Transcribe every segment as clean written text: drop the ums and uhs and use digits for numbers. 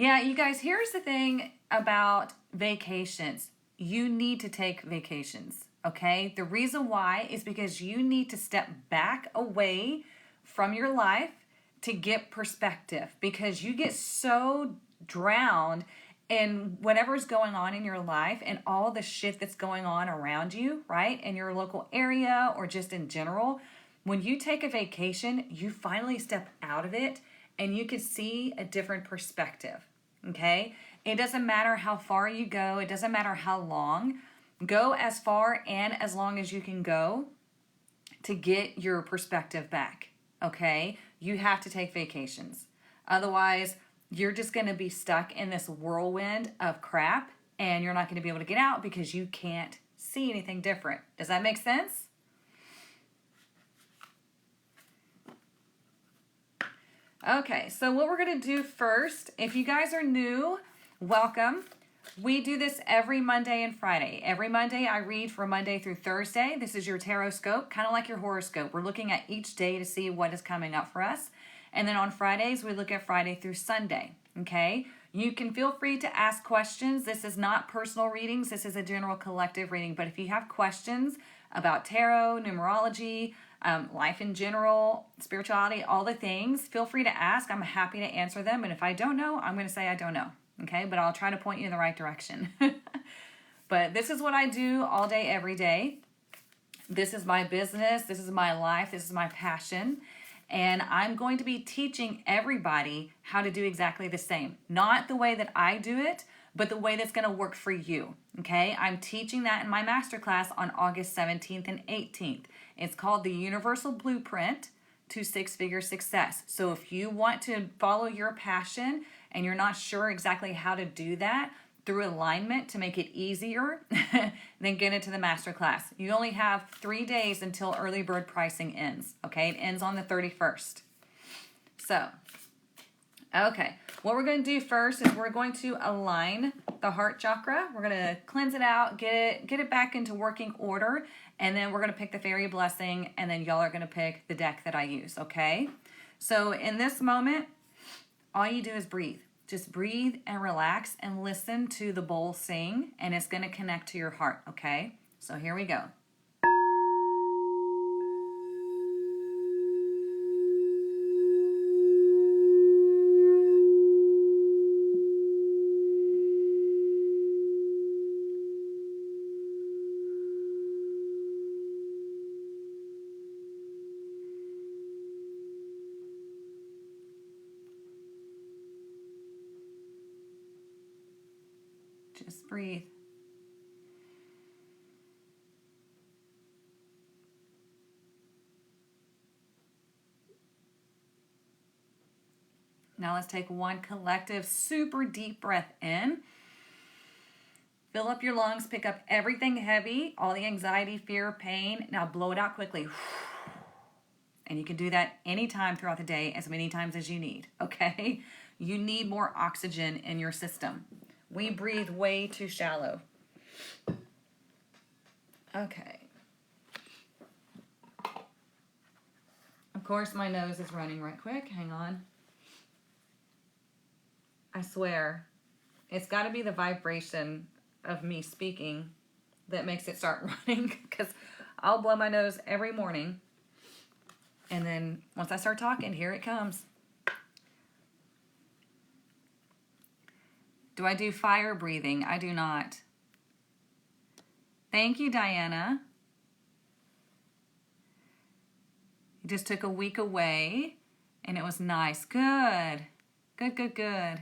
Yeah, you guys, here's the thing about vacations. You need to take vacations, okay? The reason why is because you need to step back away from your life to get perspective, because you get so drowned in whatever's going on in your life and all the shit that's going on around you, right? In your local area or just in general. When you take a vacation, you finally step out of it and you can see a different perspective, okay? It doesn't matter how far you go. It doesn't matter how long. Go as far and as long as you can go to get your perspective back, okay? You have to take vacations. Otherwise, you're just going to be stuck in this whirlwind of crap and you're not going to be able to get out because you can't see anything different. Does that make sense? Okay, so what we're going to do first, if you guys are new, welcome. We do this every Monday and Friday. Every Monday I read for Monday through Thursday. This is your Tarotscope, kind of like your horoscope. We're looking at each day to see what is coming up for us. And then on Fridays, we look at Friday through Sunday, okay? You can feel free to ask questions. This is not personal readings. This is a general collective reading. But if you have questions about tarot, numerology, life in general, spirituality, all the things, feel free to ask. I'm happy to answer them. And if I don't know, I'm going to say I don't know. Okay, but I'll try to point you in the right direction. But this is what I do all day, every day. This is my business. This is my life. This is my passion. And I'm going to be teaching everybody how to do exactly the same. Not the way that I do it, but the way that's going to work for you. Okay, I'm teaching that in my masterclass on August 17th and 18th. It's called the Universal Blueprint to Six-Figure Success. So if you want to follow your passion and you're not sure exactly how to do that through alignment to make it easier, then get into the masterclass. You only have 3 days until early bird pricing ends. Okay, it ends on the 31st. So, okay, what we're going to do first is we're going to align the heart chakra. We're going to cleanse it out, get it back into working order, and then we're going to pick the fairy blessing, and then y'all are going to pick the deck that I use, okay? So in this moment, all you do is breathe. Just breathe and relax and listen to the bowl sing, and it's going to connect to your heart, okay? So here we go. Just breathe. Now let's take one collective, super deep breath in. Fill up your lungs, pick up everything heavy, all the anxiety, fear, pain. Now blow it out quickly. And you can do that anytime throughout the day, as many times as you need, okay? You need more oxygen in your system. We breathe way too shallow. Okay. Of course, my nose is running right quick. Hang on. I swear, it's got to be the vibration of me speaking that makes it start running, because I'll blow my nose every morning. And then once I start talking, here it comes. Do I do fire breathing? I do not. Thank you, Diana. You just took a week away, and it was nice. Good. Good, good, good.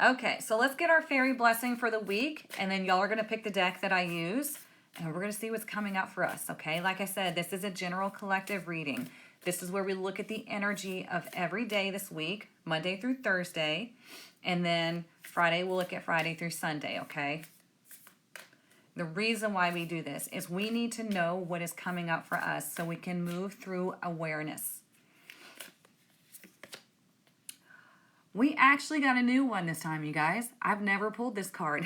Okay, so let's get our fairy blessing for the week, and then y'all are going to pick the deck that I use, and we're going to see what's coming up for us, okay? Like I said, this is a general collective reading. This is where we look at the energy of every day this week, Monday through Thursday, and then Friday, we'll look at Friday through Sunday, okay? The reason why we do this is we need to know what is coming up for us so we can move through awareness. We actually got a new one this time, you guys. I've never pulled this card.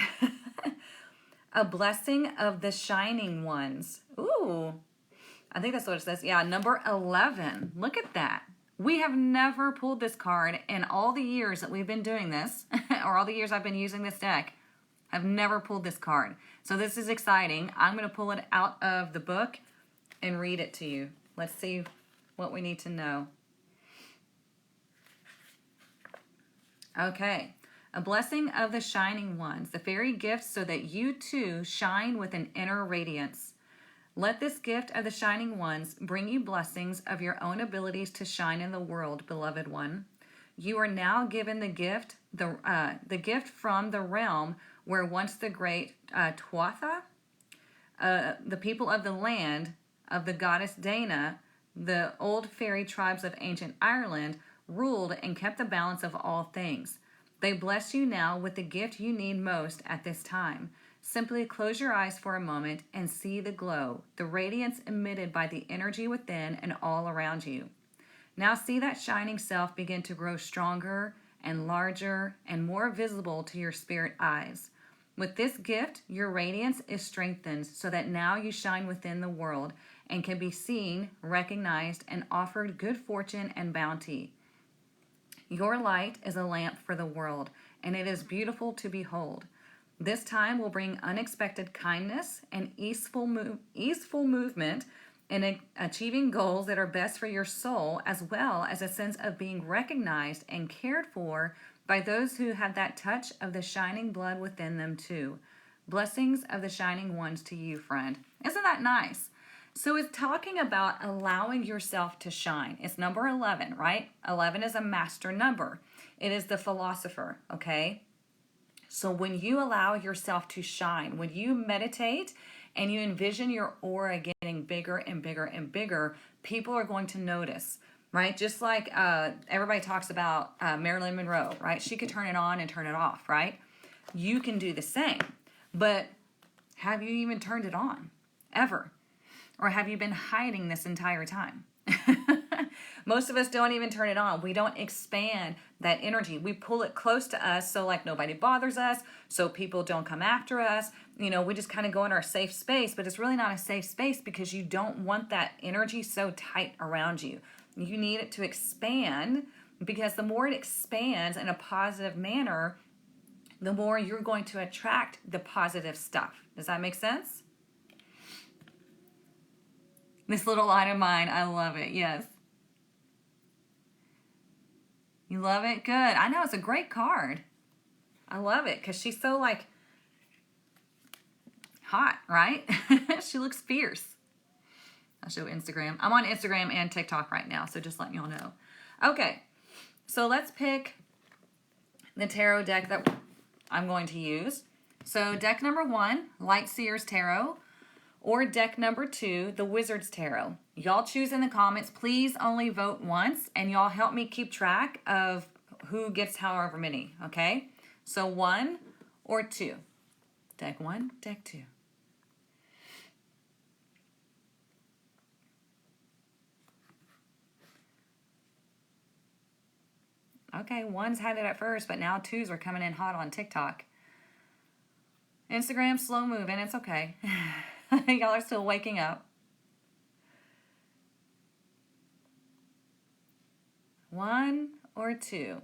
A blessing of the shining ones. Ooh, I think that's what it says. Yeah, number 11. Look at that. We have never pulled this card in all the years that we've been doing this, or all the years I've been using this deck. I've never pulled this card. So this is exciting. I'm going to pull it out of the book and read it to you. Let's see what we need to know. Okay. A blessing of the shining ones. The fairy gift so that you too shine with an inner radiance. Let this gift of the shining ones bring you blessings of your own abilities to shine in the world, beloved one. You are now given the gift from the realm where once the great Tuatha, the people of the land of the goddess Dana, the old fairy tribes of ancient Ireland, ruled and kept the balance of all things. They bless you now with the gift you need most at this time. Simply close your eyes for a moment and see the glow, the radiance emitted by the energy within and all around you. Now see that shining self begin to grow stronger and larger and more visible to your spirit eyes. With this gift, your radiance is strengthened so that now you shine within the world and can be seen, recognized, and offered good fortune and bounty. Your light is a lamp for the world, and it is beautiful to behold. This time will bring unexpected kindness and easeful movement in achieving goals that are best for your soul, as well as a sense of being recognized and cared for by those who have that touch of the shining blood within them too. Blessings of the shining ones to you, friend. Isn't that nice? So it's talking about allowing yourself to shine. It's number 11, right? 11 is a master number. It is the philosopher, okay? So when you allow yourself to shine, when you meditate and you envision your aura getting bigger and bigger and bigger, people are going to notice, right? Just like everybody talks about Marilyn Monroe, right? She could turn it on and turn it off, right? You can do the same. But have you even turned it on ever? Or have you been hiding this entire time? Most of us don't even turn it on. We don't expand that energy. We pull it close to us so like nobody bothers us, so people don't come after us. You know, we just kind of go in our safe space, but it's really not a safe space because you don't want that energy so tight around you. You need it to expand, because the more it expands in a positive manner, the more you're going to attract the positive stuff. Does that make sense? This little light of mine, I love it. Yes. You love it? Good. I know, it's a great card. I love it because she's so like hot, right? She looks fierce. I'll show Instagram. I'm on Instagram and TikTok right now, so just letting y'all know. Okay, so let's pick the tarot deck that I'm going to use. So deck number 1, Light Seer's Tarot, or deck number 2, the Wizard's Tarot. Y'all choose in the comments. Please only vote once, and y'all help me keep track of who gets however many, okay? So 1 or 2. Deck 1, deck 2. Okay, 1's had it at first, but now 2s are coming in hot on TikTok. Instagram, slow moving. It's okay. Y'all are still waking up. 1 or 2.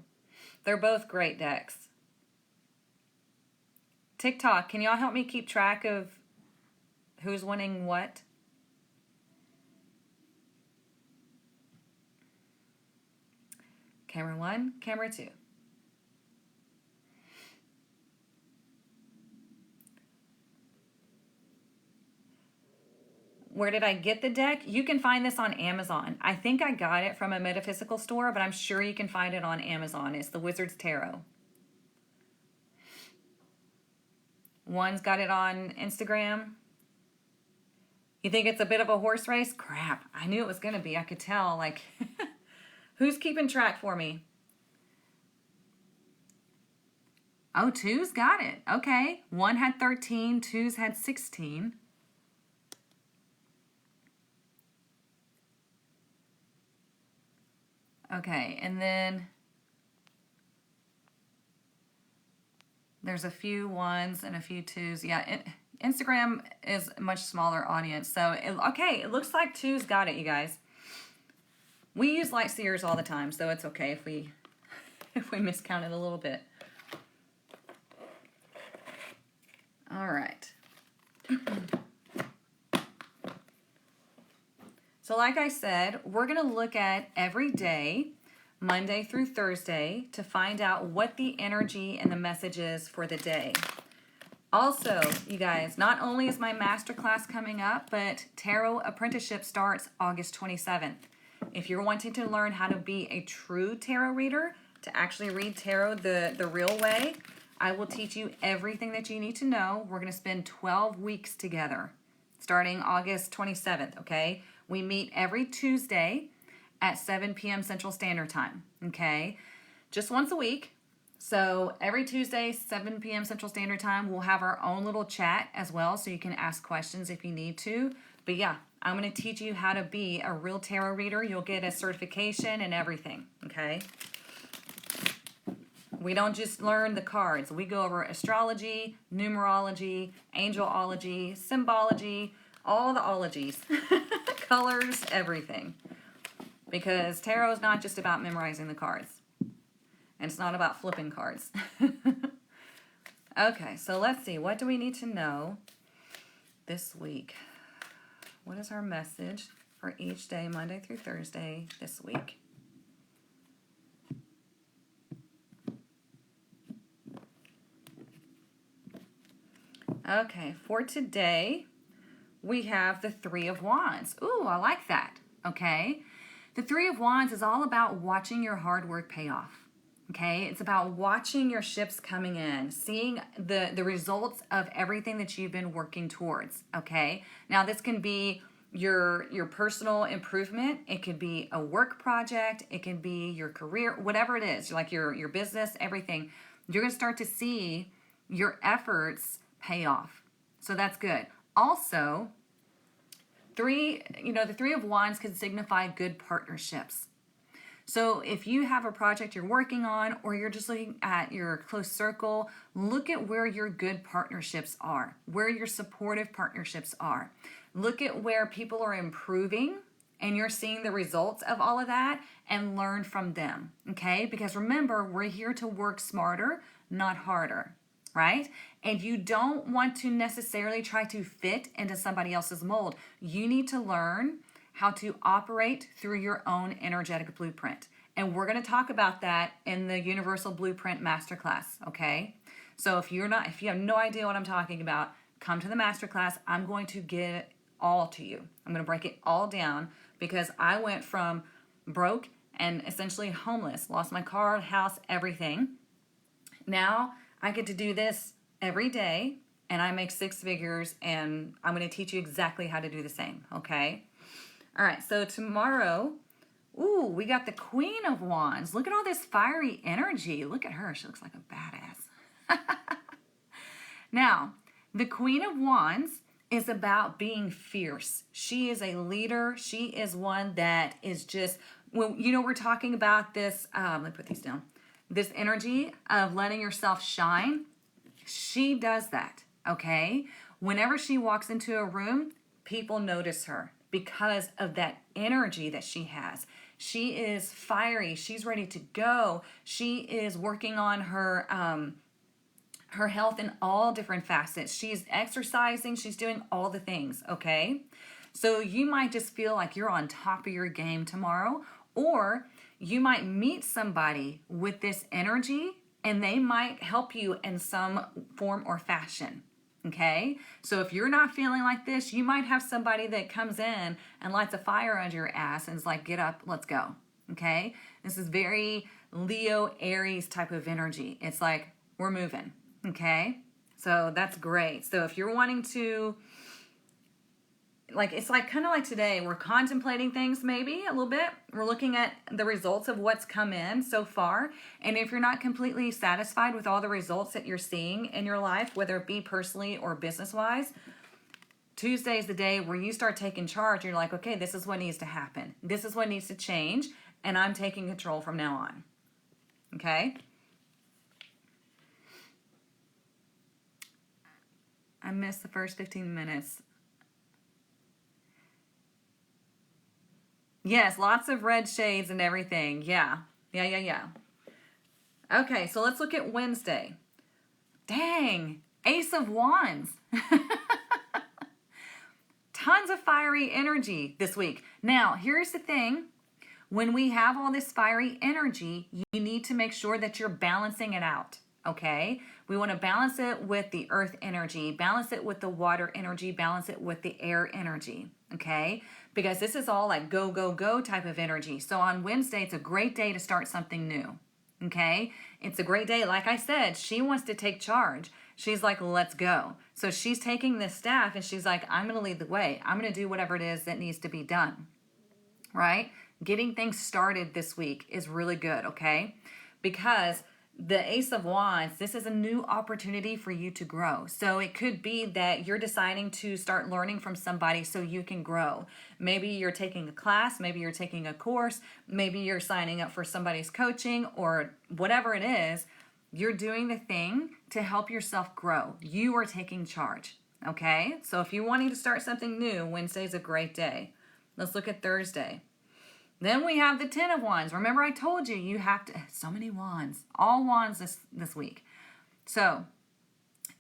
They're both great decks. TikTok, can y'all help me keep track of who's winning what? Camera 1, camera 2. Where did I get the deck? You can find this on Amazon. I think I got it from a metaphysical store, but I'm sure you can find it on Amazon. It's the Wizard's Tarot. 1's got it on Instagram. You think it's a bit of a horse race? Crap, I knew it was going to be. I could tell, like, who's keeping track for me? Oh, 2's got it. Okay, 1 had 13, 2's had 16. Okay, and then there's a few 1s and a few 2s. Yeah, Instagram is a much smaller audience. So, okay, it looks like 2's got it, you guys. We use light seers all the time, so it's okay if we if we miscount it a little bit. All right. So like I said, we're going to look at every day, Monday through Thursday, to find out what the energy and the message is for the day. Also, you guys, not only is my masterclass coming up, but Tarot Apprenticeship starts August 27th. If you're wanting to learn how to be a true tarot reader, to actually read tarot the real way, I will teach you everything that you need to know. We're going to spend 12 weeks together, starting August 27th, okay? We meet every Tuesday at 7 p.m. Central Standard Time, okay? Just once a week. So every Tuesday, 7 p.m. Central Standard Time, we'll have our own little chat as well, so you can ask questions if you need to. But yeah, I'm going to teach you how to be a real tarot reader. You'll get a certification and everything, okay? We don't just learn the cards. We go over astrology, numerology, angelology, symbology, all the ologies, colors, everything. Because tarot is not just about memorizing the cards. And it's not about flipping cards. Okay, so let's see. What do we need to know this week? What is our message for each day, Monday through Thursday, this week? Okay, for today, we have the Three of Wands. Ooh, I like that. Okay. The Three of Wands is all about watching your hard work pay off. Okay. It's about watching your ships coming in, seeing the results of everything that you've been working towards. Okay. Now, this can be your personal improvement. It could be a work project. It can be your career, whatever it is, like your business, everything. You're going to start to see your efforts pay off. So that's good. Also, the Three of Wands can signify good partnerships. So if you have a project you're working on, or you're just looking at your close circle, look at where your good partnerships are, where your supportive partnerships are. Look at where people are improving and you're seeing the results of all of that, and learn from them, okay? Because remember, we're here to work smarter, not harder. Right? And you don't want to necessarily try to fit into somebody else's mold. You need to learn how to operate through your own energetic blueprint. And we're going to talk about that in the Universal Blueprint Masterclass, okay? So if you have no idea what I'm talking about, come to the masterclass. I'm going to give it all to you. I'm going to break it all down, because I went from broke and essentially homeless, lost my car, house, everything. Now I get to do this every day, and I make 6 figures, and I'm going to teach you exactly how to do the same, okay? All right, so tomorrow, ooh, we got the Queen of Wands. Look at all this fiery energy. Look at her. She looks like a badass. Now, the Queen of Wands is about being fierce. She is a leader. She is one that is just, well, we're talking about this, let me put these down. This energy of letting yourself shine, she does that, okay? Whenever she walks into a room, people notice her because of that energy that she has. She is fiery. She's ready to go. She is working on her health in all different facets. She's exercising. She's doing all the things, okay? So you might just feel like you're on top of your game tomorrow, or you might meet somebody with this energy and they might help you in some form or fashion, okay? So if you're not feeling like this, you might have somebody that comes in and lights a fire under your ass and is like, get up, let's go, okay? This is very Leo, Aries type of energy. It's like, we're moving, okay? So that's great. So if you're wanting to, it's like kind of like today, we're contemplating things maybe a little bit. We're looking at the results of what's come in so far. And if you're not completely satisfied with all the results that you're seeing in your life, whether it be personally or business-wise, Tuesday is the day where you start taking charge. You're like, okay, this is what needs to happen. This is what needs to change. And I'm taking control from now on. Okay? I missed the first 15 minutes. Yes, lots of red shades and everything. Yeah. Yeah. Okay, so let's look at Wednesday. Dang, Ace of Wands. Tons of fiery energy this week. Now, here's the thing. When we have all this fiery energy, you need to make sure that you're balancing it out, okay? We want to balance it with the earth energy, balance it with the water energy, balance it with the air energy, okay? Because this is all like go, go, go type of energy. So on Wednesday, it's a great day to start something new, okay? It's a great day. Like I said, she wants to take charge. She's like, let's go. So she's taking this staff and she's like, I'm going to lead the way. I'm going to do whatever it is that needs to be done, right? Getting things started this week is really good, okay? Because the Ace of Wands, this is a new opportunity for you to grow. So it could be that you're deciding to start learning from somebody so you can grow. Maybe you're taking a class, maybe you're taking a course, maybe you're signing up for somebody's coaching or whatever it is. You're doing the thing to help yourself grow. You are taking charge, okay? So if you're wanting to start something new, Wednesday's a great day. Let's look at Thursday. Then we have the Ten of Wands. Remember I told you, you have to, so many wands, all wands this week. So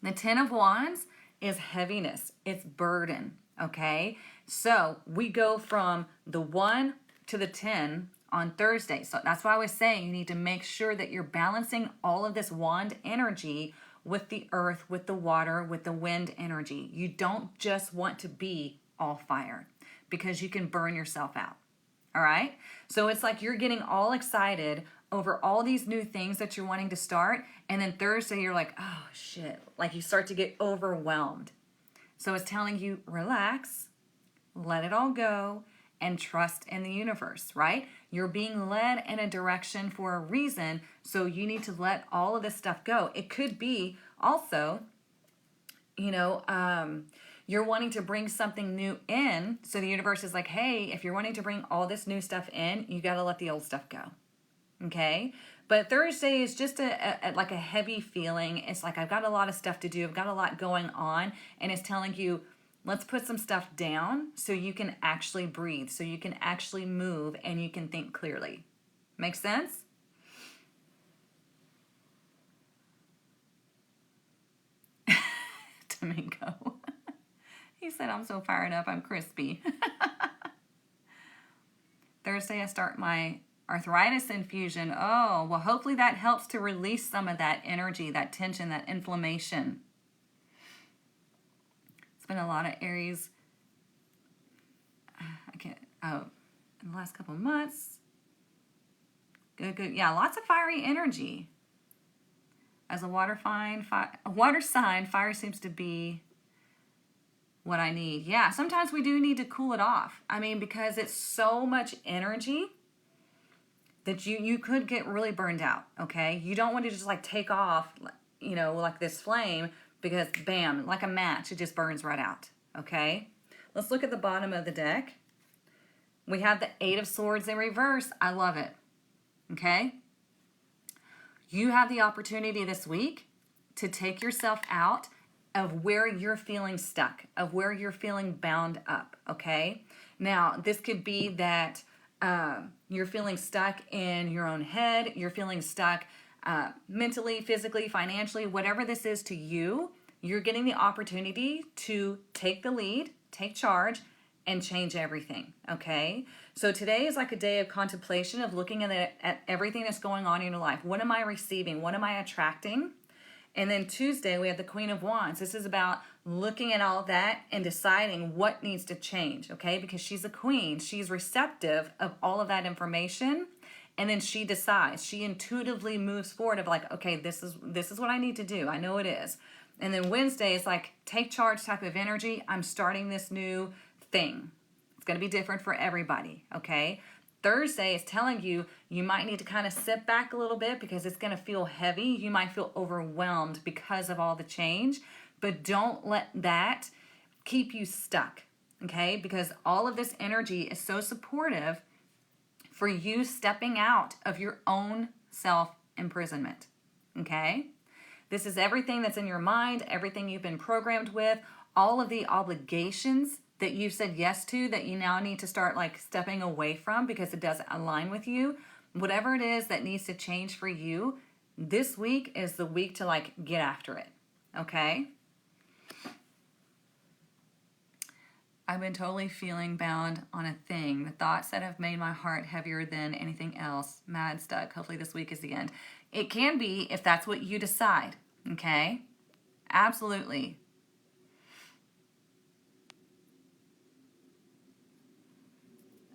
the Ten of Wands is heaviness, it's burden, okay? So we go from the 1 to the 10 on Thursday. So that's why I was saying you need to make sure that you're balancing all of this wand energy with the earth, with the water, with the wind energy. You don't just want to be all fire because you can burn yourself out. All right. So it's like you're getting all excited over all these new things that you're wanting to start. And then Thursday, you're like, oh, shit. Like you start to get overwhelmed. So it's telling you, relax, let it all go, and trust in the universe, right? You're being led in a direction for a reason. So you need to let all of this stuff go. It could be also, you're wanting to bring something new in. So the universe is like, hey, if you're wanting to bring all this new stuff in, you got to let the old stuff go. Okay. But Thursday is just like a heavy feeling. It's like, I've got a lot of stuff to do. I've got a lot going on. And it's telling you, let's put some stuff down so you can actually breathe, so you can actually move and you can think clearly. Make sense? Domingo. He said, I'm so fired up, I'm crispy. Thursday, I start my arthritis infusion. Oh, well, hopefully that helps to release some of that energy, that tension, that inflammation. It's been a lot of Aries. In the last couple of months. Good. Yeah, lots of fiery energy. As a water sign, fire seems to be what I need. Yeah, sometimes we do need to cool it off. I mean, because it's so much energy that you could get really burned out, okay? You don't want to just like take off, like this flame because bam, like a match, it just burns right out, okay? Let's look at the bottom of the deck. We have the Eight of Swords in reverse. I love it, okay? You have the opportunity this week to take yourself out of where you're feeling stuck, of where you're feeling bound up, okay? Now, this could be that you're feeling stuck in your own head, you're feeling stuck mentally, physically, financially, whatever this is to you, you're getting the opportunity to take the lead, take charge, and change everything, okay? So today is like a day of contemplation, of looking at everything that's going on in your life. What am I receiving? What am I attracting? And then Tuesday, we have the Queen of Wands. This is about looking at all that and deciding what needs to change, okay? Because she's a queen. She's receptive of all of that information. And then she decides. She intuitively moves forward of like, okay, this is what I need to do. I know it is. And then Wednesday is like, take charge type of energy. I'm starting this new thing. It's going to be different for everybody, okay? Thursday is telling you might need to kind of sit back a little bit because it's going to feel heavy. You might feel overwhelmed because of all the change, but don't let that keep you stuck, okay? Because all of this energy is so supportive for you stepping out of your own self-imprisonment, okay? This is everything that's in your mind, everything you've been programmed with, all of the obligations that you've said yes to that you now need to start like stepping away from because it doesn't align with you. Whatever it is that needs to change for you, this week is the week to like get after it. Okay? I've been totally feeling bound on a thing. The thoughts that have made my heart heavier than anything else. Mad stuck. Hopefully this week is the end. It can be if that's what you decide. Okay? Absolutely.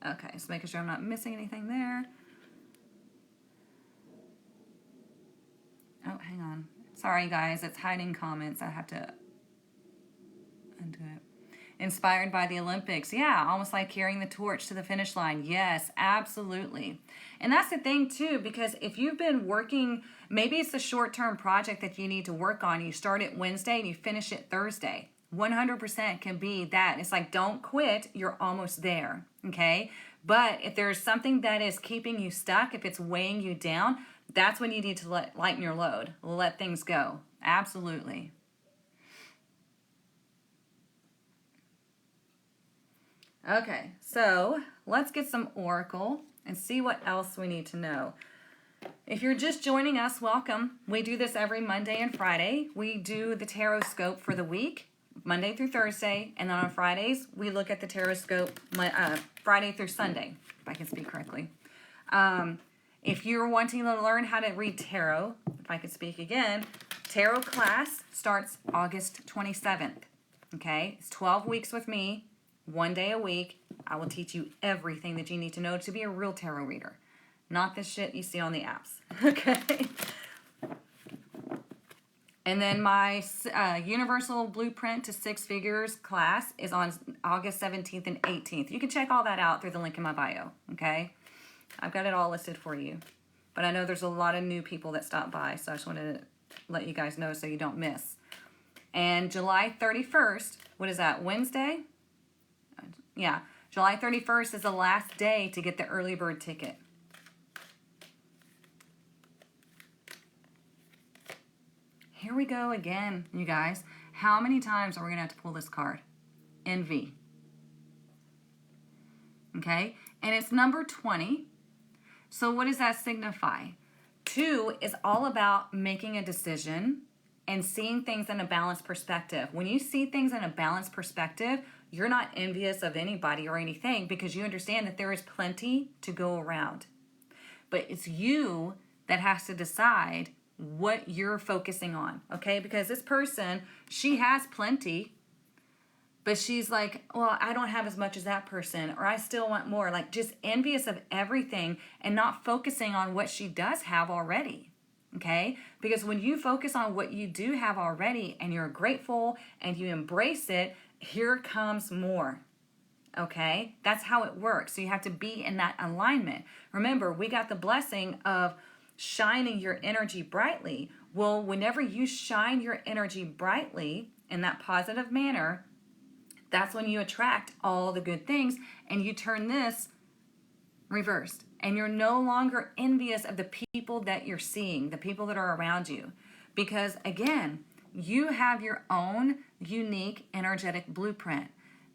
Okay, so making sure I'm not missing anything there. Oh, hang on. Sorry, guys. It's hiding comments. I have to undo it. Inspired by the Olympics. Yeah, almost like carrying the torch to the finish line. Yes, absolutely. And that's the thing too, because if you've been working, maybe it's a short-term project that you need to work on. You start it Wednesday and you finish it Thursday. 100% can be that. It's like, don't quit. You're almost there. Okay. But if there's something that is keeping you stuck, if it's weighing you down, that's when you need to lighten your load. Let things go. Absolutely. Okay, so let's get some oracle and see what else we need to know. If you're just joining us, welcome. We do this every Monday and Friday. We do the Tarotscope for the week, Monday through Thursday, and then on Fridays, we look at the Tarotscope Friday through Sunday, if I can speak correctly. If you're wanting to learn how to read tarot, if I can speak again, tarot class starts August 27th, okay? It's 12 weeks with me. 1 day a week. I will teach you everything that you need to know to be a real tarot reader. Not the shit you see on the apps. Okay. And then my Universal Blueprint to Six Figures class is on August 17th and 18th. You can check all that out through the link in my bio. Okay. I've got it all listed for you. But I know there's a lot of new people that stop by, so I just wanted to let you guys know so you don't miss. And July 31st, what is that, Wednesday? Yeah, July 31st is the last day to get the early bird ticket. Here we go again, you guys. How many times are we going to have to pull this card? Envy. Okay, and it's number 20. So what does that signify? 2 is all about making a decision and seeing things in a balanced perspective. When you see things in a balanced perspective, you're not envious of anybody or anything because you understand that there is plenty to go around. But it's you that has to decide what you're focusing on, okay? Because this person, she has plenty, but she's like, well, I don't have as much as that person, or I still want more. Like just envious of everything and not focusing on what she does have already. Okay? Because when you focus on what you do have already and you're grateful and you embrace it, here comes more. Okay? That's how it works. So you have to be in that alignment. Remember, we got the blessing of shining your energy brightly. Well, whenever you shine your energy brightly in that positive manner, that's when you attract all the good things and you turn this reversed. And you're no longer envious of the people that you're seeing, the people that are around you. Because again, you have your own unique energetic blueprint.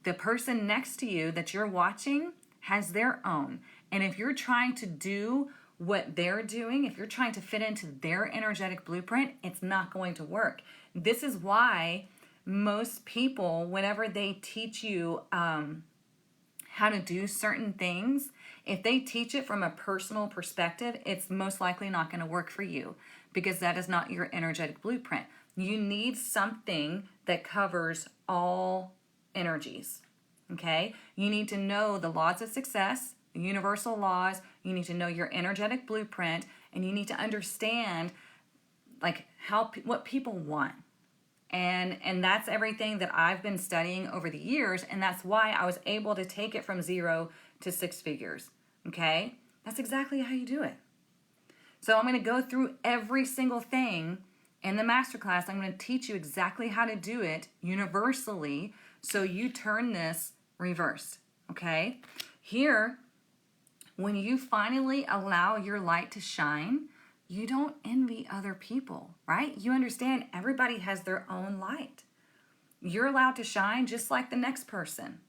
The person next to you that you're watching has their own. And if you're trying to do what they're doing, if you're trying to fit into their energetic blueprint, it's not going to work. This is why most people, whenever they teach you how to do certain things, if they teach it from a personal perspective, it's most likely not going to work for you because that is not your energetic blueprint. You need something that covers all energies, okay? You need to know the laws of success, the universal laws. You need to know your energetic blueprint, and you need to understand like what people want. And that's everything that I've been studying over the years, and that's why I was able to take it from 0 to 6 figures, okay? That's exactly how you do it. So I'm going to go through every single thing in the masterclass. I'm going to teach you exactly how to do it universally so you turn this reversed, okay? Here, when you finally allow your light to shine, you don't envy other people, right? You understand everybody has their own light. You're allowed to shine just like the next person,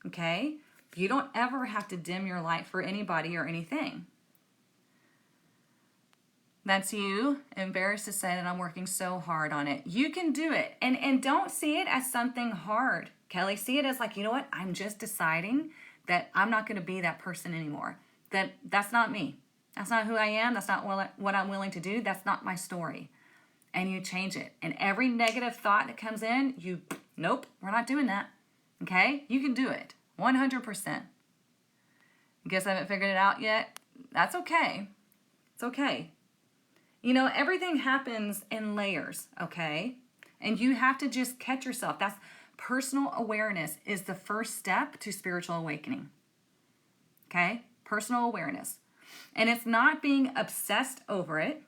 okay? You don't ever have to dim your light for anybody or anything. That's you, embarrassed to say that I'm working so hard on it. You can do it. And don't see it as something hard, Kelly. See it as like, you know what? I'm just deciding that I'm not going to be that person anymore. That's not me. That's not who I am. That's not what I'm willing to do. That's not my story. And you change it. And every negative thought that comes in, nope, we're not doing that. Okay? You can do it. 100%. Guess I haven't figured it out yet? That's okay. It's okay. You know, everything happens in layers, okay? And you have to just catch yourself. That's personal awareness is the first step to spiritual awakening. Okay? Personal awareness. And it's not being obsessed over it.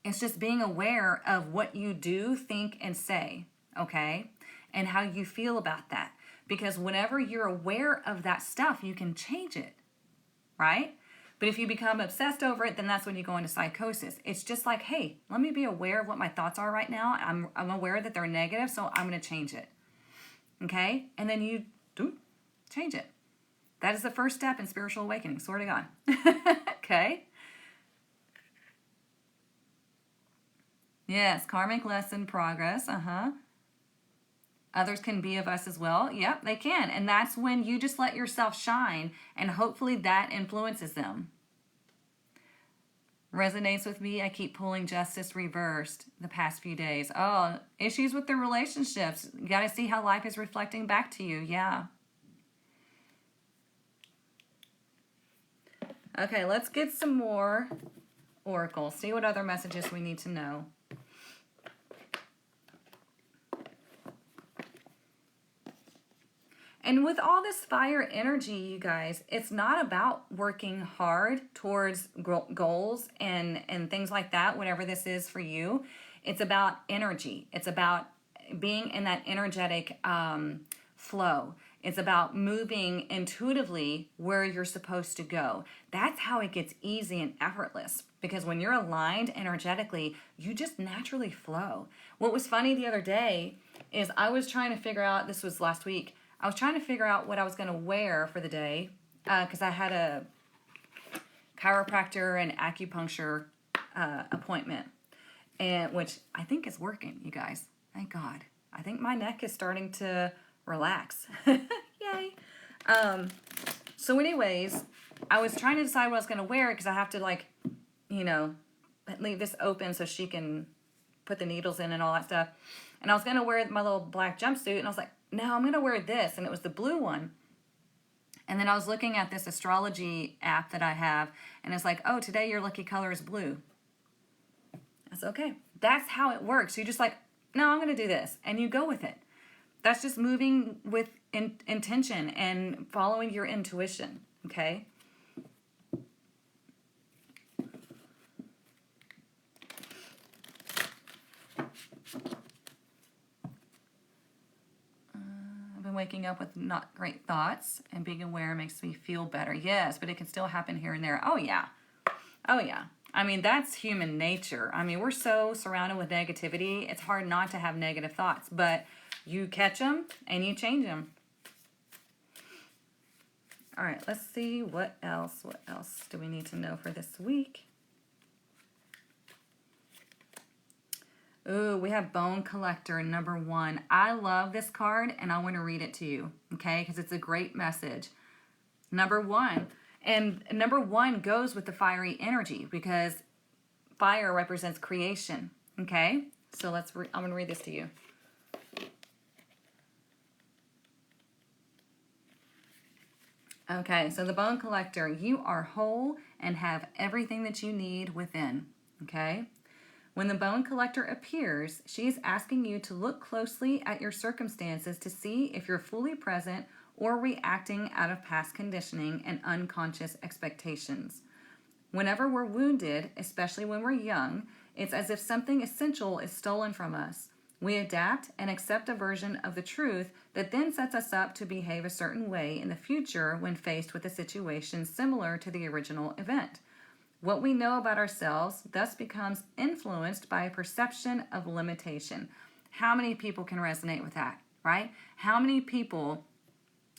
It's just being aware of what you do, think, and say, okay? And how you feel about that. Because whenever you're aware of that stuff, you can change it, right? But if you become obsessed over it, then that's when you go into psychosis. It's just like, hey, let me be aware of what my thoughts are right now. I'm aware that they're negative, so I'm going to change it. Okay? And then you do change it. That is the first step in spiritual awakening. Swear to God. Okay? Yes, karmic lesson progress. Others can be of us as well. Yep, they can. And that's when you just let yourself shine, and hopefully that influences them. Resonates with me. I keep pulling justice reversed the past few days. Oh, issues with the relationships. You got to see how life is reflecting back to you. Yeah. Okay, let's get some more oracles. See what other messages we need to know. And with all this fire energy, you guys, it's not about working hard towards goals and things like that, whatever this is for you. It's about energy. It's about being in that energetic flow. It's about moving intuitively where you're supposed to go. That's how it gets easy and effortless. Because when you're aligned energetically, you just naturally flow. What was funny the other day is I was trying to figure out, this was last week, I was trying to figure out what I was going to wear for the day because I had a chiropractor and acupuncture appointment, and which I think is working, you guys. Thank God. I think my neck is starting to relax. Yay. So anyways, I was trying to decide what I was going to wear because I have to, like, you know, leave this open so she can put the needles in and all that stuff. And I was going to wear my little black jumpsuit, and I was like, no, I'm going to wear this. And it was the blue one. And then I was looking at this astrology app that I have, and it's like, oh, today your lucky color is blue. That's okay. That's how it works. You're just like, no, I'm going to do this. And you go with it. That's just moving with intention and following your intuition, okay? Waking up with not great thoughts, and being aware makes me feel better. Yes, but it can still happen here and there. Oh yeah. Oh yeah. I mean, that's human nature. I mean, we're so surrounded with negativity. It's hard not to have negative thoughts, but you catch them and you change them. All right, let's see what else. What else do we need to know for this week? Ooh, we have Bone Collector number 1. I love this card, and I want to read it to you, okay? Because it's a great message. Number 1. And number 1 goes with the fiery energy because fire represents creation, okay? So I'm going to read this to you. Okay, so the Bone Collector, you are whole and have everything that you need within, okay? When the Bone Collector appears, she is asking you to look closely at your circumstances to see if you're fully present or reacting out of past conditioning and unconscious expectations. Whenever we're wounded, especially when we're young, it's as if something essential is stolen from us. We adapt and accept a version of the truth that then sets us up to behave a certain way in the future when faced with a situation similar to the original event. What we know about ourselves thus becomes influenced by a perception of limitation. How many people can resonate with that, right? How many people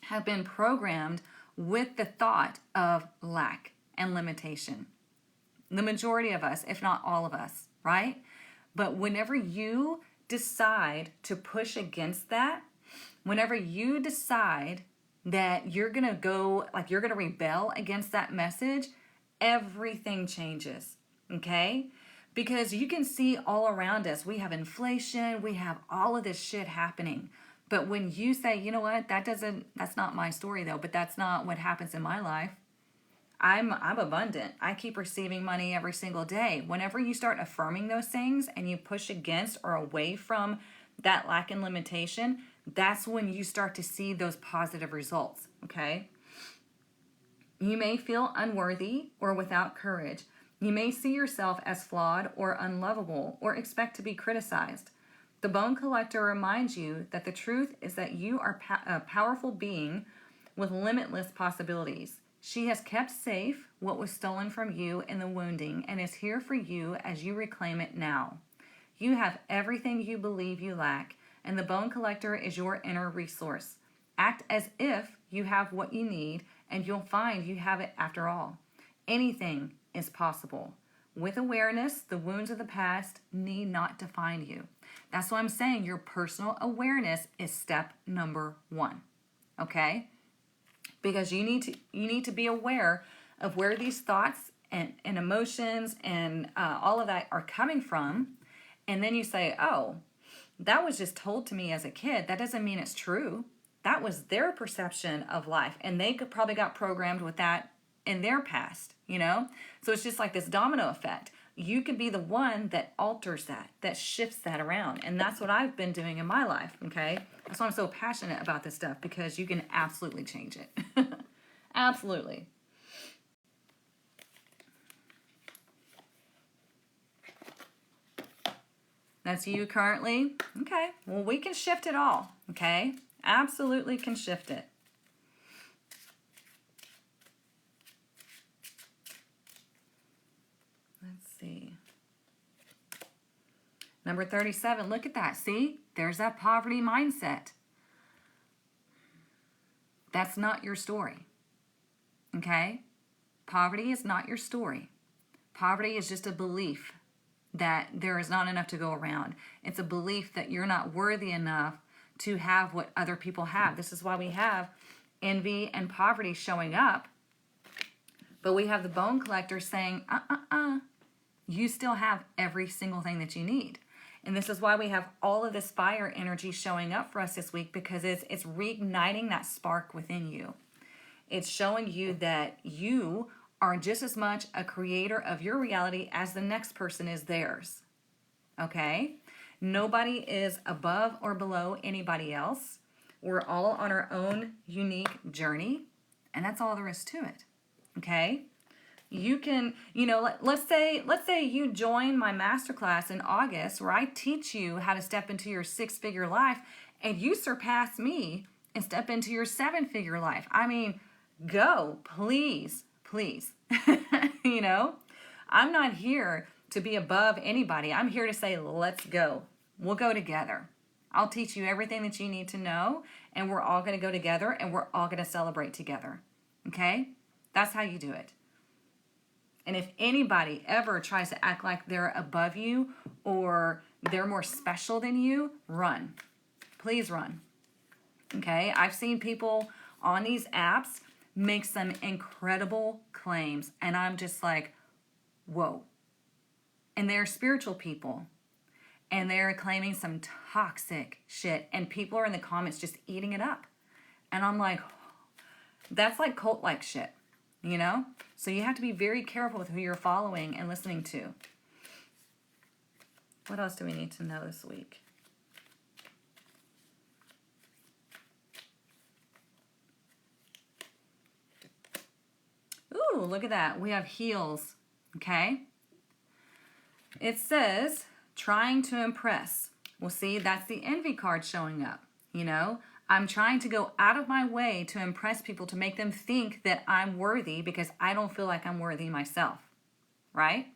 have been programmed with the thought of lack and limitation. The majority of us, if not all of us, right? But whenever you decide to push against that, whenever you decide that you're going to go, like you're going to rebel against that message, everything changes, okay? Because you can see all around us, we have inflation, we have all of this shit happening. But when you say, you know what, that's not my story though, but that's not what happens in my life. I'm abundant. I keep receiving money every single day. Whenever you start affirming those things and you push against or away from that lack and limitation, that's when you start to see those positive results, okay? You may feel unworthy or without courage. You may see yourself as flawed or unlovable or expect to be criticized. The Bone Collector reminds you that the truth is that you are a powerful being with limitless possibilities. She has kept safe what was stolen from you in the wounding and is here for you as you reclaim it now. You have everything you believe you lack, and the Bone Collector is your inner resource. Act as if you have what you need, and you'll find you have it after all. Anything is possible. With awareness, the wounds of the past need not define you. That's why I'm saying your personal awareness is step number 1, okay? Because you need to be aware of where these thoughts and emotions and all of that are coming from. And then you say, oh, that was just told to me as a kid. That doesn't mean it's true. That was their perception of life. And they probably got programmed with that in their past, you know? So it's just like this domino effect. You could be the one that alters that shifts that around. And that's what I've been doing in my life, okay? That's why I'm so passionate about this stuff, because you can absolutely change it. Absolutely. That's you currently? Okay. Well, we can shift it all, okay? Absolutely can shift it. Let's see. Number 37, look at that. See? There's that poverty mindset. That's not your story. Okay? Poverty is not your story. Poverty is just a belief that there is not enough to go around. It's a belief that you're not worthy enough to have what other people have. This is why we have envy and poverty showing up. But we have the Bone Collector saying, you still have every single thing that you need. And this is why we have all of this fire energy showing up for us this week, because it's reigniting that spark within you. It's showing you that you are just as much a creator of your reality as the next person is theirs. Okay? Nobody is above or below anybody else. We're all on our own unique journey, and that's all there is to it. Okay? You can, let's say you join my masterclass in August, where I teach you how to step into your 6-figure life, and you surpass me and step into your 7-figure life. I mean, go, please. I'm not here to be above anybody. I'm here to say, let's go. We'll go together. I'll teach you everything that you need to know, and we're all going to go together, and we're all going to celebrate together. Okay? That's how you do it. And if anybody ever tries to act like they're above you or they're more special than you, run. Please run. Okay? I've seen people on these apps make some incredible claims, and I'm just like, whoa. And they're spiritual people, and they're claiming some toxic shit, and people are in the comments just eating it up. And I'm like, that's like cult-like shit. So you have to be very careful with who you're following and listening to. What else do we need to know this week? Ooh, look at that. We have heels, okay? It says, trying to impress. Well, see, that's the envy card showing up, I'm trying to go out of my way to impress people, to make them think that I'm worthy, because I don't feel like I'm worthy myself, right?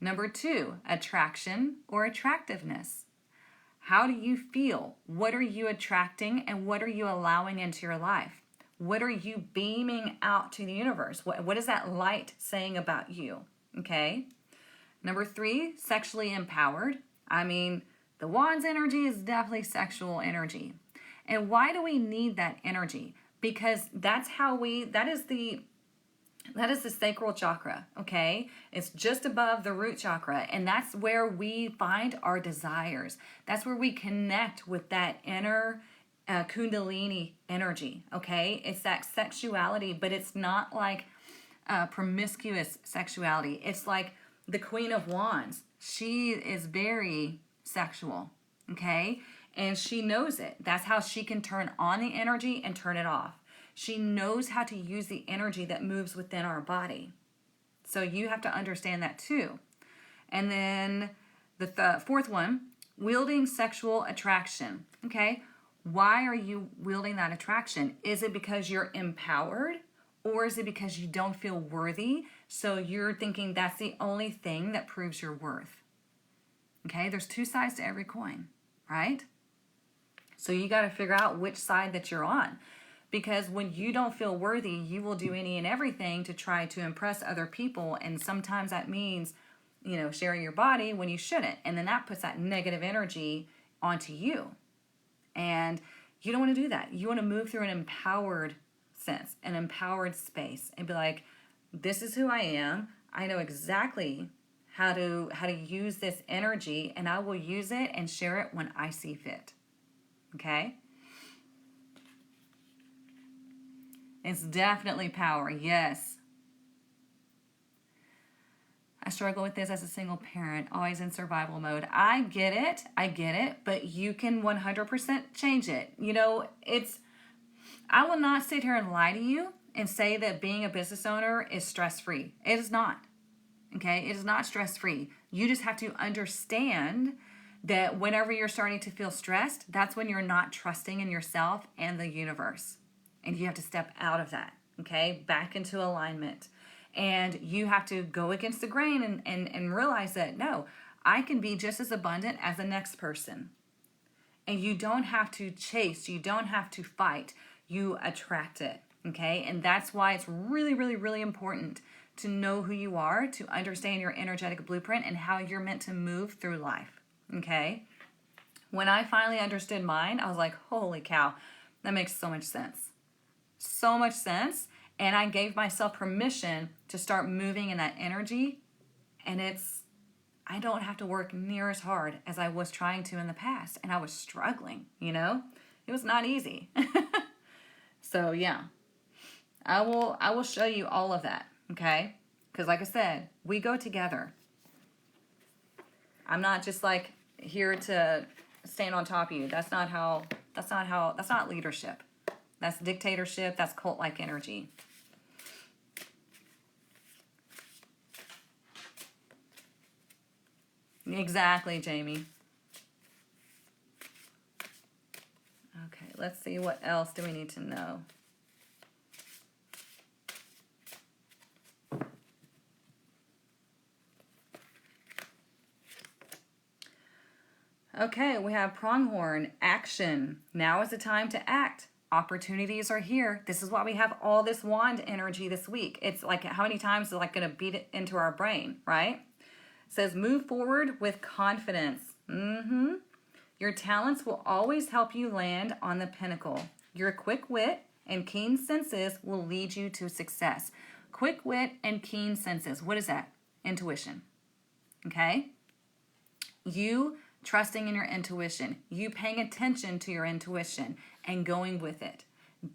Number 2, attraction or attractiveness. How do you feel? What are you attracting, and what are you allowing into your life? What are you beaming out to the universe? What is that light saying about you? Okay. Number 3, sexually empowered. I mean, the wand's energy is definitely sexual energy. And why do we need that energy? Because that is the sacral chakra, okay? It's just above the root chakra, and that's where we find our desires. That's where we connect with that inner kundalini energy, okay? It's that sexuality, but it's not like promiscuous sexuality. It's like the Queen of Wands. She is very sexual, okay? And she knows it. That's how she can turn on the energy and turn it off. She knows how to use the energy that moves within our body. So you have to understand that too. And then the 4th one, wielding sexual attraction. Okay, why are you wielding that attraction? Is it because you're empowered, or is it because you don't feel worthy? So you're thinking that's the only thing that proves your worth. Okay, there's 2 sides to every coin, right? So you got to figure out which side that you're on. Because when you don't feel worthy, you will do any and everything to try to impress other people. And sometimes that means, sharing your body when you shouldn't. And then that puts that negative energy onto you. And you don't want to do that. You want to move through an empowered sense, an empowered space, and be like, this is who I am. I know exactly how to use this energy, and I will use it and share it when I see fit. Okay? It's definitely power, yes. I struggle with this as a single parent, always in survival mode. I get it, but you can 100% change it. I will not sit here and lie to you and say that being a business owner is stress-free. It is not, okay? It is not stress-free. You just have to understand that whenever you're starting to feel stressed, that's when you're not trusting in yourself and the universe. And you have to step out of that, okay? Back into alignment. And you have to go against the grain and realize that, no, I can be just as abundant as the next person. And you don't have to chase. You don't have to fight. You attract it, okay? And that's why it's really, really, really important to know who you are, to understand your energetic blueprint and how you're meant to move through life, okay? When I finally understood mine, I was like, holy cow, that makes so much sense. So much sense. And I gave myself permission to start moving in that energy. And I don't have to work near as hard as I was trying to in the past. And I was struggling, It was not easy. So yeah, I will show you all of that, okay? Because like I said, we go together. I'm not just like here to stand on top of you. That's not leadership. That's dictatorship. That's cult-like energy. Exactly, Jamie. Okay, let's see, what else do we need to know? Okay, we have pronghorn, action. Now is the time to act. Opportunities are here. This is why we have all this wand energy this week. It's like, how many times is it like going to beat it into our brain, right? It says move forward with confidence. Your talents will always help you land on the pinnacle. Your quick wit and keen senses will lead you to success. Quick wit and keen senses. What is that? Intuition. Okay? You trusting in your intuition. You paying attention to your intuition and going with it.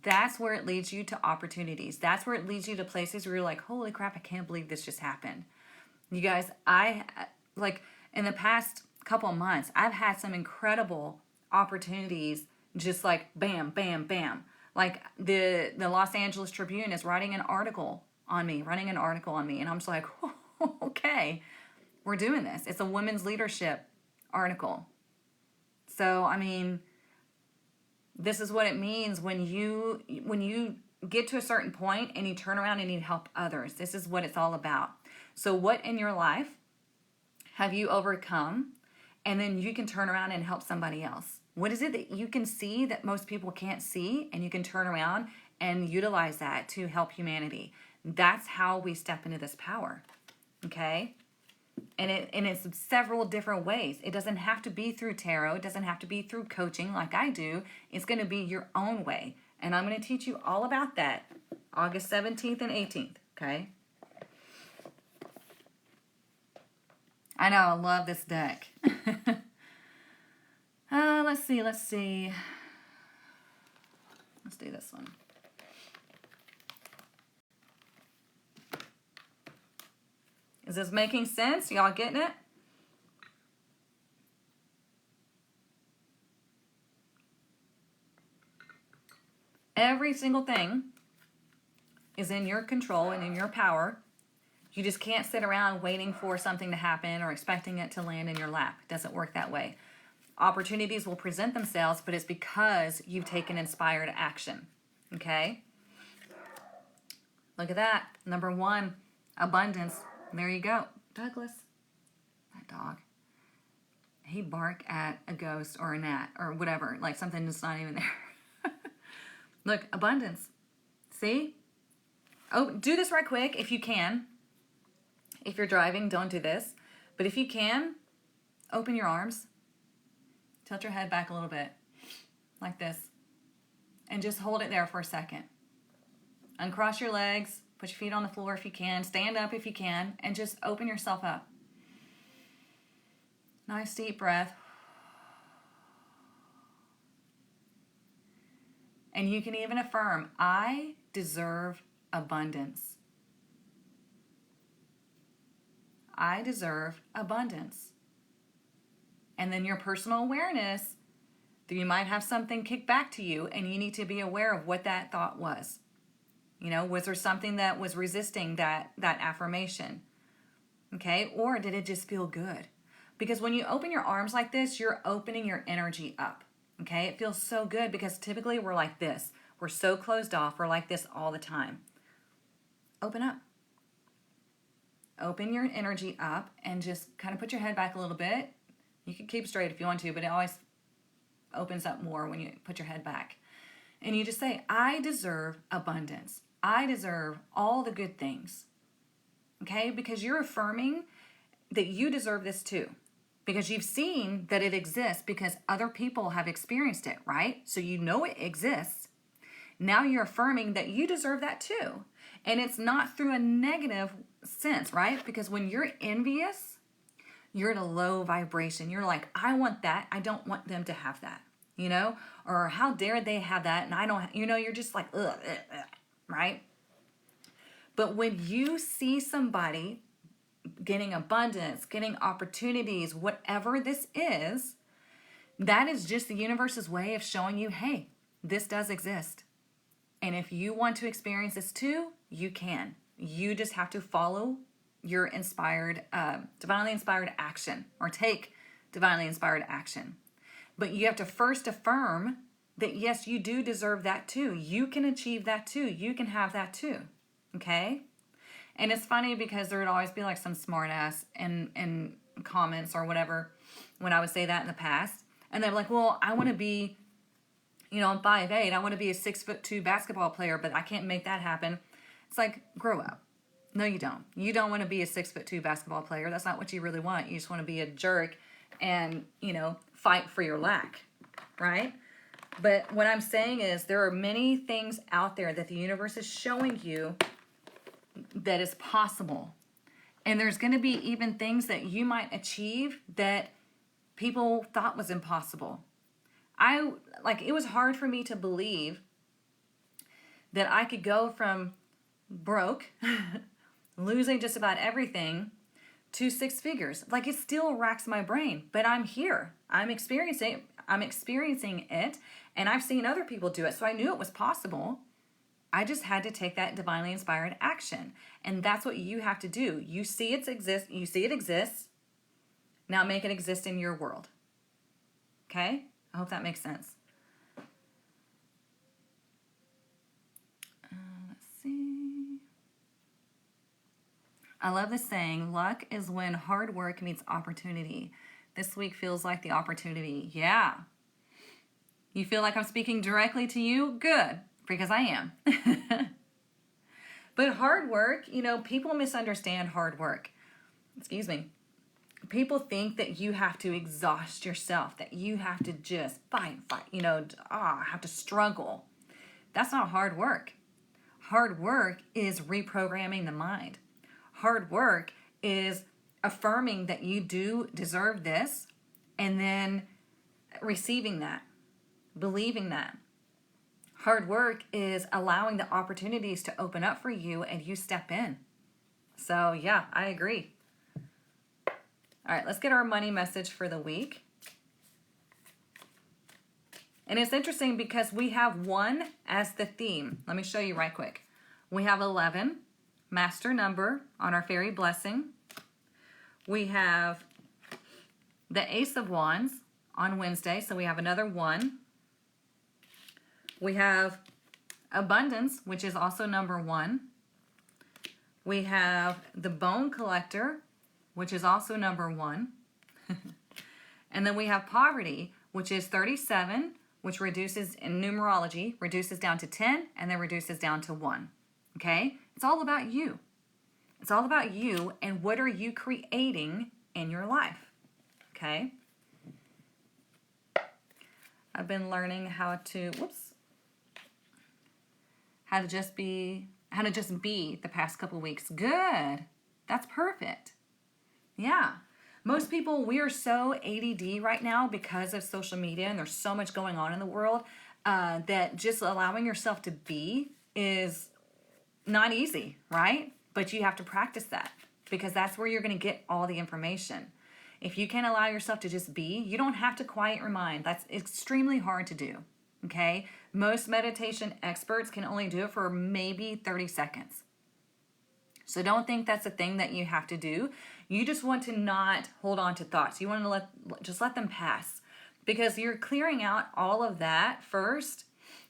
That's where it leads you to opportunities. That's where it leads you to places where you're like, holy crap, I can't believe this just happened. You guys, in the past couple of months, I've had some incredible opportunities, just like bam, bam, bam. Like the Los Angeles Tribune is writing an article on me, and I'm just like, oh, okay, we're doing this. It's a women's leadership article. So, I mean, this is what it means when you get to a certain point and you turn around and you help others. This is what it's all about. So what in your life have you overcome? And then you can turn around and help somebody else. What is it that you can see that most people can't see, and you can turn around and utilize that to help humanity. That's how we step into this power, okay? And it's several different ways. It doesn't have to be through tarot. It doesn't have to be through coaching like I do. It's going to be your own way. And I'm going to teach you all about that August 17th and 18th, okay? I know, I love this deck. Let's see. Let's do this one. Is this making sense? Y'all getting it? Every single thing is in your control and in your power. You just can't sit around waiting for something to happen or expecting it to land in your lap. It doesn't work that way. Opportunities will present themselves, but it's because you've taken inspired action. Okay? Look at that. Number 1, abundance. There you go. Douglas, that dog, he bark at a ghost or a gnat or whatever, like something that's not even there. Look, abundance. See? Oh, do this right quick if you can. If you're driving, don't do this. But if you can, open your arms. Tilt your head back a little bit, like this. And just hold it there for a second. Uncross your legs. Put your feet on the floor if you can. Stand up if you can. And just open yourself up. Nice deep breath. And you can even affirm, I deserve abundance. I deserve abundance. And then your personal awareness, that you might have something kick back to you and you need to be aware of what that thought was. You know, was there something that was resisting that affirmation? Okay, or did it just feel good? Because when you open your arms like this, you're opening your energy up. Okay, it feels so good because typically we're like this. We're so closed off. We're like this all the time. Open up. Open your energy up and just kind of put your head back a little bit. You can keep straight if you want to, but it always opens up more when you put your head back. And you just say, I deserve abundance. I deserve all the good things. Okay? Because you're affirming that you deserve this too. Because you've seen that it exists because other people have experienced it, right? So you know it exists. Now you're affirming that you deserve that too. And it's not through a negative sense, right? Because when you're envious, you're at a low vibration. You're like, I want that. I don't want them to have that, you know? Or how dare they have that? And I don't, you know, you're just like, ugh, right? But when you see somebody getting abundance, getting opportunities, whatever this is, that is just the universe's way of showing you, hey, this does exist. And if you want to experience this too, you can. You just have to follow your inspired, divinely inspired action, or take divinely inspired action. But you have to first affirm that yes, you do deserve that too. You can achieve that too. You can have that too. Okay? And it's funny because there would always be like some smart ass in comments or whatever when I would say that in the past. And they're like, well, I want to be, you know, I'm 5'8". I want to be a 6'2" basketball player, but I can't make that happen. It's like, grow up. No, you don't. You don't want to be a 6'2" basketball player. That's not what you really want. You just want to be a jerk and, you know, fight for your lack, right? But what I'm saying is there are many things out there that the universe is showing you that is possible. And there's going to be even things that you might achieve that people thought was impossible. It was hard for me to believe that I could go from broke, losing just about everything, to 6 figures. Like, it still racks my brain, but I'm here. I'm experiencing it, and I've seen other people do it, so I knew it was possible. I just had to take that divinely inspired action. And that's what you have to do. You see it exists. Now make it exist in your world. Okay? I hope that makes sense. Let's see. I love this saying, luck is when hard work meets opportunity. This week feels like the opportunity. Yeah. You feel like I'm speaking directly to you? Good. because I am. But hard work, you know, people misunderstand hard work. Excuse me. People think that you have to exhaust yourself, that you have to just fight, you know, have to struggle. That's not hard work. Hard work is reprogramming the mind. Hard work is affirming that you do deserve this and then receiving that, believing that. Hard work is allowing the opportunities to open up for you and you step in. So yeah, I agree. All right, let's get our money message for the week. And it's interesting because we have 1 as the theme. Let me show you right quick. We have 11, master number on our fairy blessing. We have the Ace of Wands on Wednesday, so we have another 1. We have abundance, which is also number 1. We have the Bone Collector, which is also number 1. And then we have poverty, which is 37, which reduces in numerology, reduces down to 10, and then reduces down to 1. Okay? It's all about you. It's all about you and what are you creating in your life. Okay? I've been learning how to just be the past couple weeks. Good. That's perfect. Yeah. Most people, we are so ADD right now because of social media and there's so much going on in the world that just allowing yourself to be is not easy, right? But you have to practice that because that's where you're going to get all the information. If you can allow yourself to just be, you don't have to quiet your mind. That's extremely hard to do, okay? Most meditation experts can only do it for maybe 30 seconds. So don't think that's a thing that you have to do. You just want to not hold on to thoughts. You want to just let them pass because you're clearing out all of that first.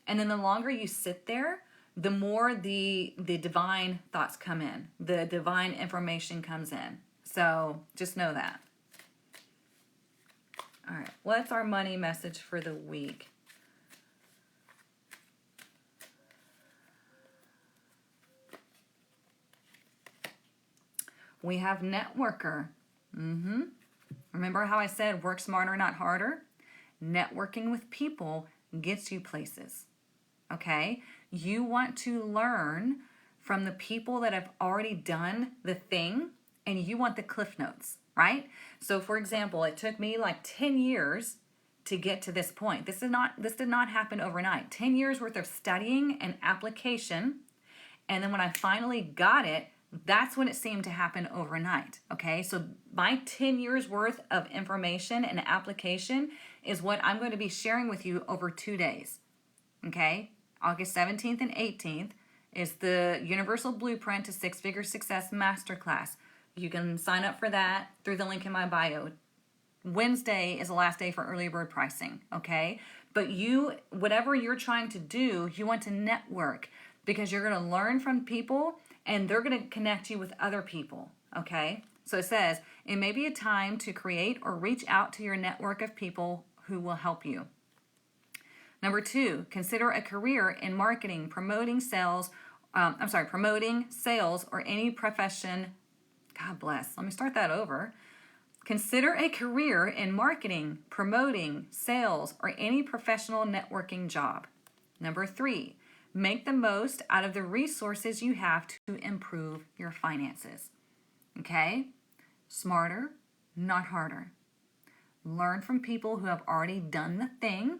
And then the longer you sit there, the more the divine thoughts come in. The divine information comes in. So just know that. All right. What's our money message for the week? We have networker. Remember how I said work smarter, not harder? Networking with people gets you places. Okay? You want to learn from the people that have already done the thing, and you want the cliff notes, right? So for example, it took me like 10 years to get to this point. This did not happen overnight. 10 years worth of studying and application. And then when I finally got it, that's when it seemed to happen overnight, okay? So my 10 years worth of information and application is what I'm going to be sharing with you over 2 days, okay? August 17th and 18th is the Universal Blueprint to Six-Figure Success Masterclass. You can sign up for that through the link in my bio. Wednesday is the last day for early bird pricing, okay? But whatever you're trying to do, you want to network because you're going to learn from people and they're going to connect you with other people, okay? So it says, it may be a time to create or reach out to your network of people who will help you. Number 2, consider a career in marketing, promoting sales, or any profession. God bless. Let me start that over. Consider a career in marketing, promoting, sales, or any professional networking job. Number 3, make the most out of the resources you have to improve your finances. Okay? Smarter, not harder. Learn from people who have already done the thing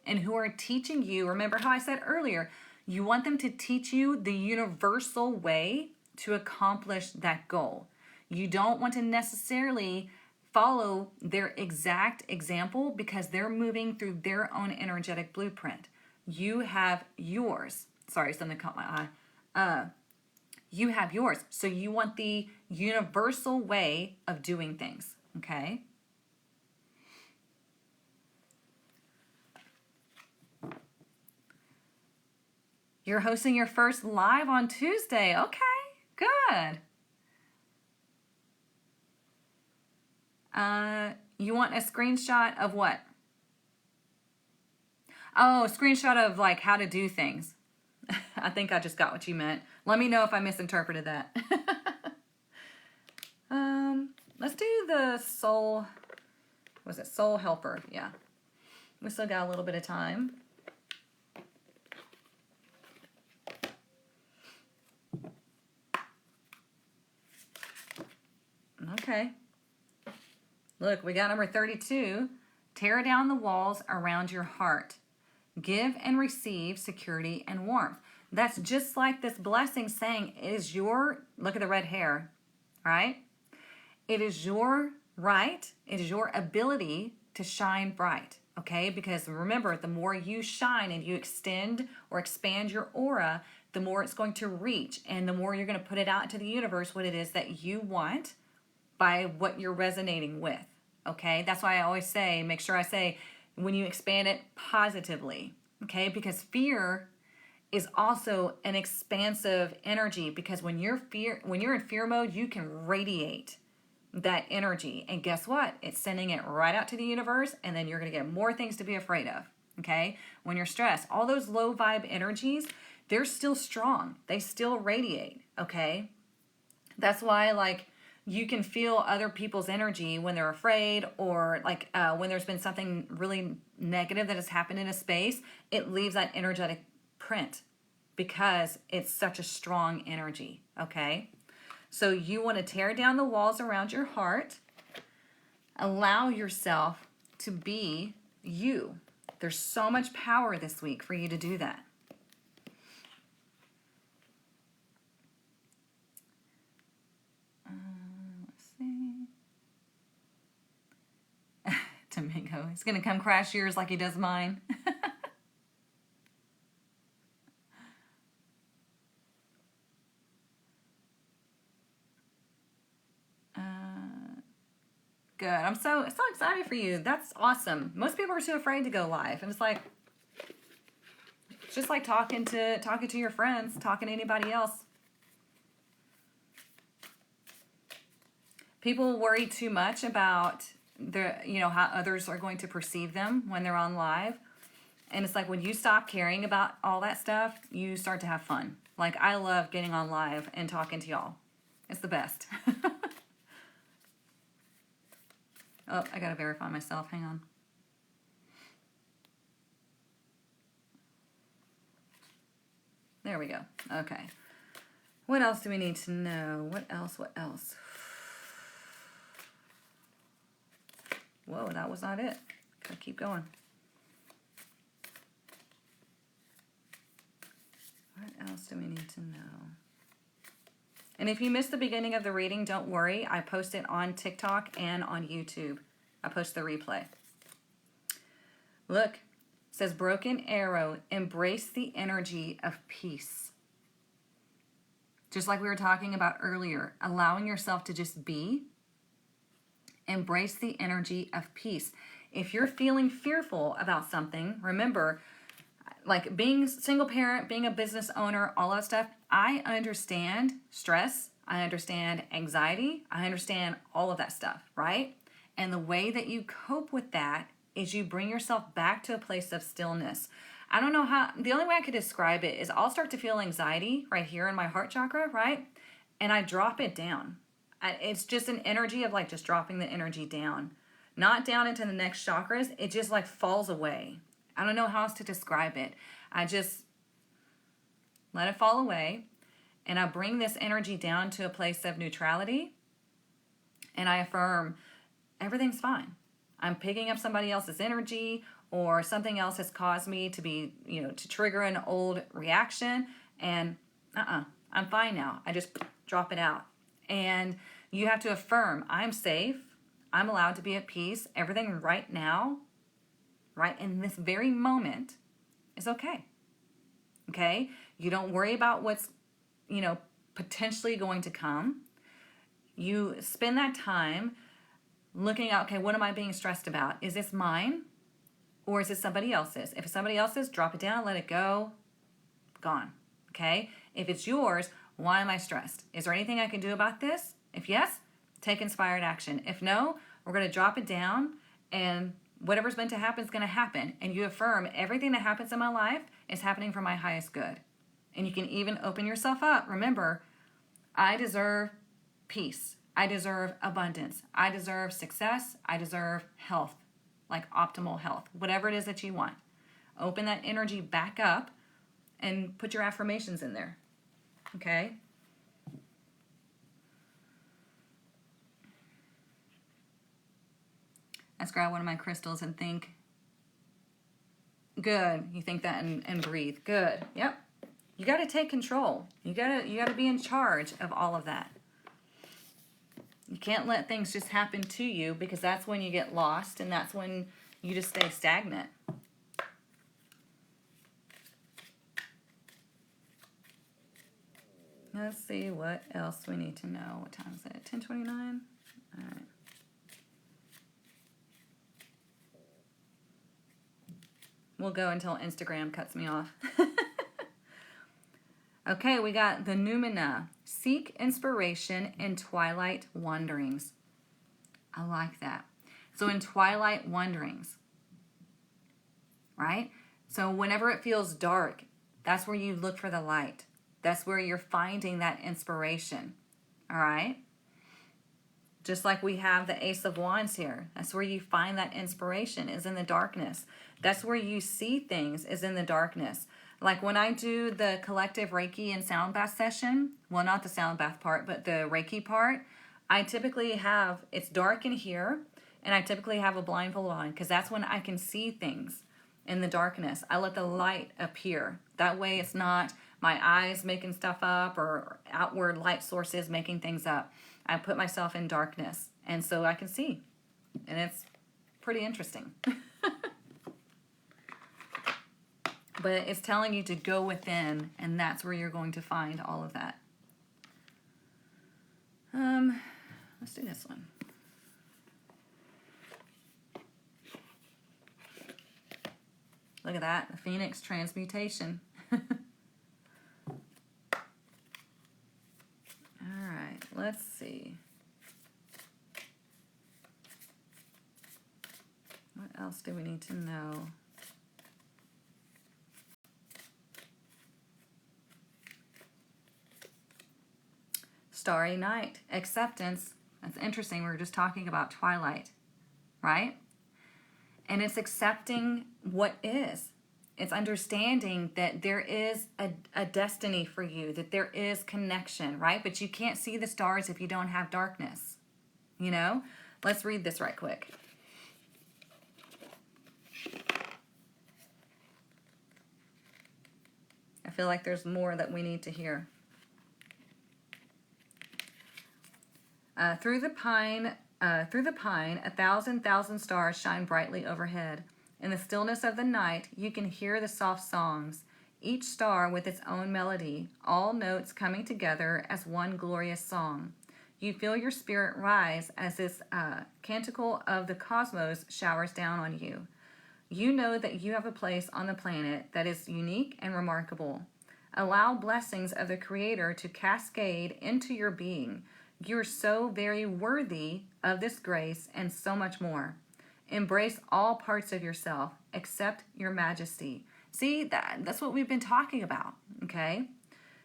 and who are teaching you. Remember how I said earlier, you want them to teach you the universal way to accomplish that goal. You don't want to necessarily follow their exact example because they're moving through their own energetic blueprint. You have yours. Sorry, something caught my eye. You have yours. So you want the universal way of doing things, okay? You're hosting your first live on Tuesday. Okay, good. You want a screenshot of what? Oh, a screenshot of like how to do things. I think I just got what you meant. Let me know if I misinterpreted that. Let's do the soul, was it soul helper? Yeah. We still got a little bit of time. Okay. Look, we got number 32. Tear down the walls around your heart. Give and receive security and warmth. That's just like this blessing saying, it is your, look at the red hair, right? It is your right, it is your ability to shine bright, okay? Because remember, the more you shine and you extend or expand your aura, the more it's going to reach, and the more you're going to put it out into the universe what it is that you want by what you're resonating with, okay? That's why I always say, make sure I say, when you expand it positively, okay? Because fear is also an expansive energy, because when you're in fear mode, you can radiate that energy, and guess what? It's sending it right out to the universe, and then you're going to get more things to be afraid of, okay? When you're stressed, all those low vibe energies, they're still strong. They still radiate, okay? That's why, like, you can feel other people's energy when they're afraid, or like when there's been something really negative that has happened in a space, it leaves that energetic print because it's such a strong energy, okay? So you want to tear down the walls around your heart. Allow yourself to be you. There's so much power this week for you to do that. Let's see. Domingo, he's going to come crash yours like he does mine. Good. I'm so excited for you. That's awesome. Most people are too afraid to go live, and it's just like talking to your friends, talking to anybody else. People worry too much about how others are going to perceive them when they're on live, and it's like when you stop caring about all that stuff, you start to have fun. Like, I love getting on live and talking to y'all. It's the best. Oh, I gotta verify myself. Hang on. There we go. Okay. What else do we need to know? What else? Whoa, that was not it. Gotta keep going. What else do we need to know? And if you missed the beginning of the reading, don't worry. I post it on TikTok and on YouTube. I post the replay. Look, it says, broken arrow, embrace the energy of peace. Just like we were talking about earlier, allowing yourself to just be. Embrace the energy of peace. If you're feeling fearful about something, remember, like being single parent, being a business owner, all that stuff, I understand stress, I understand anxiety, I understand all of that stuff, right? And the way that you cope with that is you bring yourself back to a place of stillness. I don't know how, the only way I could describe it is I'll start to feel anxiety right here in my heart chakra, right? And I drop it down. It's just an energy of like just dropping the energy down. Not down into the next chakras, it just like falls away. I don't know how else to describe it. I just let it fall away, and I bring this energy down to a place of neutrality, and I affirm everything's fine. I'm picking up somebody else's energy, or something else has caused me to be, to trigger an old reaction, and I'm fine now. I just drop it out. And you have to affirm, I'm safe, I'm allowed to be at peace, everything right now, right in this very moment, is okay. Okay? You don't worry about what's, potentially going to come. You spend that time looking at, okay, what am I being stressed about? Is this mine or is it somebody else's? If it's somebody else's, drop it down, let it go, gone. Okay? If it's yours, why am I stressed? Is there anything I can do about this? If yes, take inspired action. If no, we're going to drop it down, and whatever's meant to happen is going to happen. And you affirm everything that happens in my life is happening for my highest good. And you can even open yourself up. Remember, I deserve peace. I deserve abundance. I deserve success. I deserve health, like optimal health, whatever it is that you want. Open that energy back up and put your affirmations in there. Okay? Let's grab one of my crystals and think. Good. You think that and breathe. Good. Yep. You got to take control. You got to be in charge of all of that. You can't let things just happen to you, because that's when you get lost and that's when you just stay stagnant. Let's see what else we need to know. What time is it? 10:29? All right. We'll go until Instagram cuts me off. Okay, we got the Numina. Seek inspiration in twilight wanderings. I like that. So in twilight wanderings, right? So whenever it feels dark, that's where you look for the light. That's where you're finding that inspiration. All right? Just like we have the Ace of Wands here. That's where you find that inspiration, is in the darkness. That's where you see things, is in the darkness. Like when I do the collective Reiki and sound bath session, well, not the sound bath part, but the Reiki part, I typically have, it's dark in here, and I typically have a blindfold on, because that's when I can see things in the darkness. I let the light appear. That way it's not my eyes making stuff up or outward light sources making things up. I put myself in darkness, and so I can see. And it's pretty interesting. But it's telling you to go within, and that's where you're going to find all of that. Let's do this one. Look at that, the Phoenix transmutation. All right, let's see. What else do we need to know? Starry night, acceptance. That's interesting. We were just talking about twilight, right? And it's accepting what is. It's understanding that there is a destiny for you, that there is connection, right? But you can't see the stars if you don't have darkness, you know? Let's read this right quick. I feel like there's more that we need to hear. Through the pine, 1,000 stars shine brightly overhead. In the stillness of the night, you can hear the soft songs, each star with its own melody, all notes coming together as one glorious song. You feel your spirit rise as this canticle of the cosmos showers down on you. You know that you have a place on the planet that is unique and remarkable. Allow blessings of the Creator to cascade into your being. You're so very worthy of this grace and so much more. Embrace all parts of yourself. Accept your majesty. See, that's what we've been talking about, okay?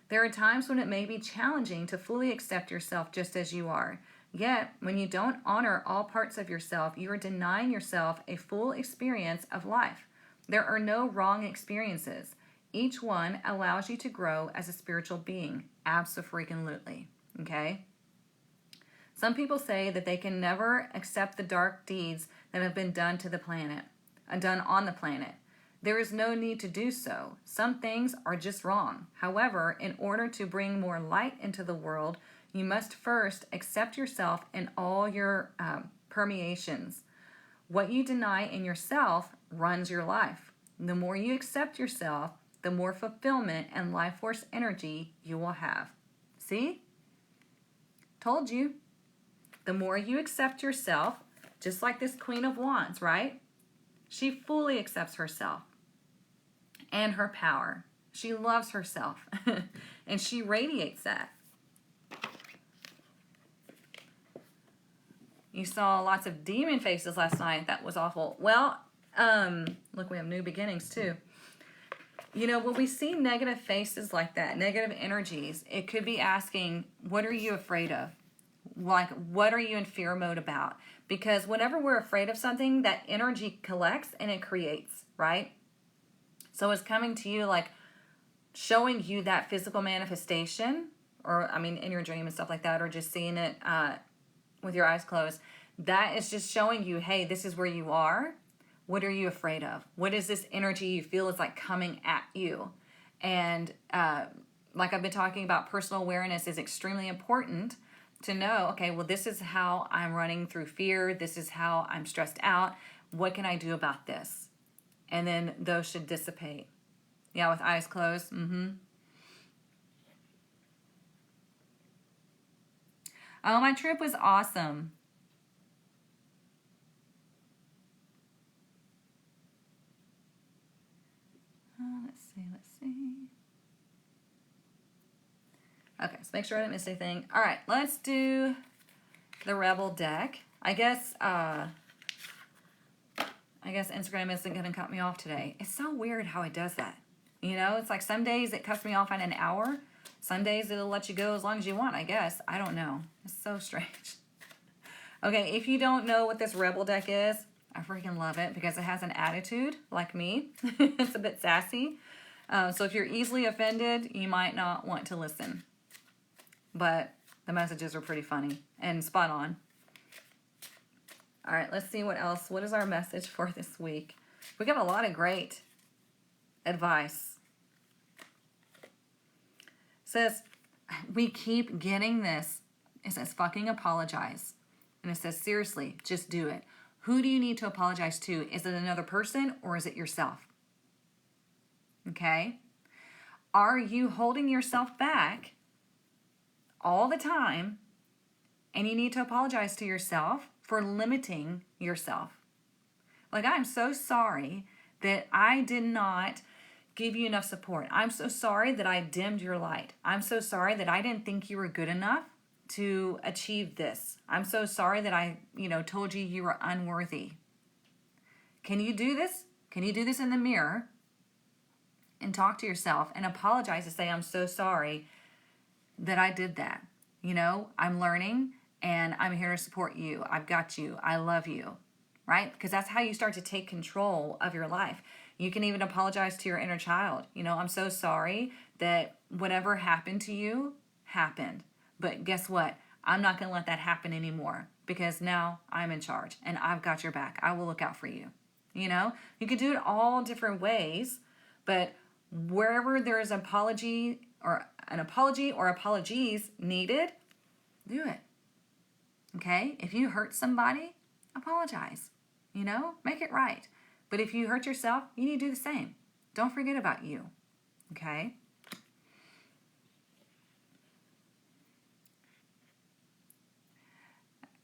There are times when it may be challenging to fully accept yourself just as you are. Yet, when you don't honor all parts of yourself, you are denying yourself a full experience of life. There are no wrong experiences. Each one allows you to grow as a spiritual being. Abso-freaking-lutely, okay? Some people say that they can never accept the dark deeds that have been done to the planet, done on the planet. There is no need to do so. Some things are just wrong. However, in order to bring more light into the world, you must first accept yourself in all your permeations. What you deny in yourself runs your life. The more you accept yourself, the more fulfillment and life force energy you will have. See? Told you. The more you accept yourself, just like this Queen of Wands, right? She fully accepts herself and her power. She loves herself and she radiates that. You saw lots of demon faces last night. That was awful. Well, look, we have new beginnings too. You know, when we see negative faces like that, negative energies, it could be asking, what are you afraid of? Like, what are you in fear mode about? Because whenever we're afraid of something, that energy collects and it creates, right? So it's coming to you like showing you that physical manifestation, or I mean, in your dream and stuff like that, or just seeing it with your eyes closed. That is just showing you, hey, this is where you are. What are you afraid of? What is this energy you feel is like coming at you? And like I've been talking about, personal awareness is extremely important to know, okay, well, this is how I'm running through fear. This is how I'm stressed out. What can I do about this? And then those should dissipate. Yeah, with eyes closed. Oh, my trip was awesome. Let's see. Okay, so make sure I didn't miss anything. All right, let's do the Rebel deck. I guess Instagram isn't going to cut me off today. It's so weird how it does that. You know, it's like some days it cuts me off in an hour. Some days it'll let you go as long as you want, I guess. I don't know. It's so strange. Okay, if you don't know what this Rebel deck is, I freaking love it because it has an attitude like me. It's a bit sassy. So if you're easily offended, you might not want to listen. But the messages are pretty funny and spot on. All right, let's see what else. What is our message for this week? We got a lot of great advice. It says, we keep getting this. It says, fucking apologize. And it says, seriously, just do it. Who do you need to apologize to? Is it another person or is it yourself? Okay? Are you holding yourself back all the time and you need to apologize to yourself for limiting yourself? Like, I'm so sorry that I did not give you enough support. I'm so sorry that I dimmed your light. I'm so sorry that I didn't think you were good enough to achieve this. I'm so sorry that I, told you you were unworthy. Can you do this? Can you do this in the mirror and talk to yourself and apologize to say, I'm so sorry that I did that. I'm learning and I'm here to support you. I've got you. I love you, right? Because that's how you start to take control of your life. You can even apologize to your inner child. I'm so sorry that whatever happened to you happened. But guess what? I'm not going to let that happen anymore because now I'm in charge and I've got your back. I will look out for you. You could do it all different ways, but wherever there is an apology or apologies needed, do it. Okay? If you hurt somebody, apologize. Make it right. But if you hurt yourself, you need to do the same. Don't forget about you. Okay?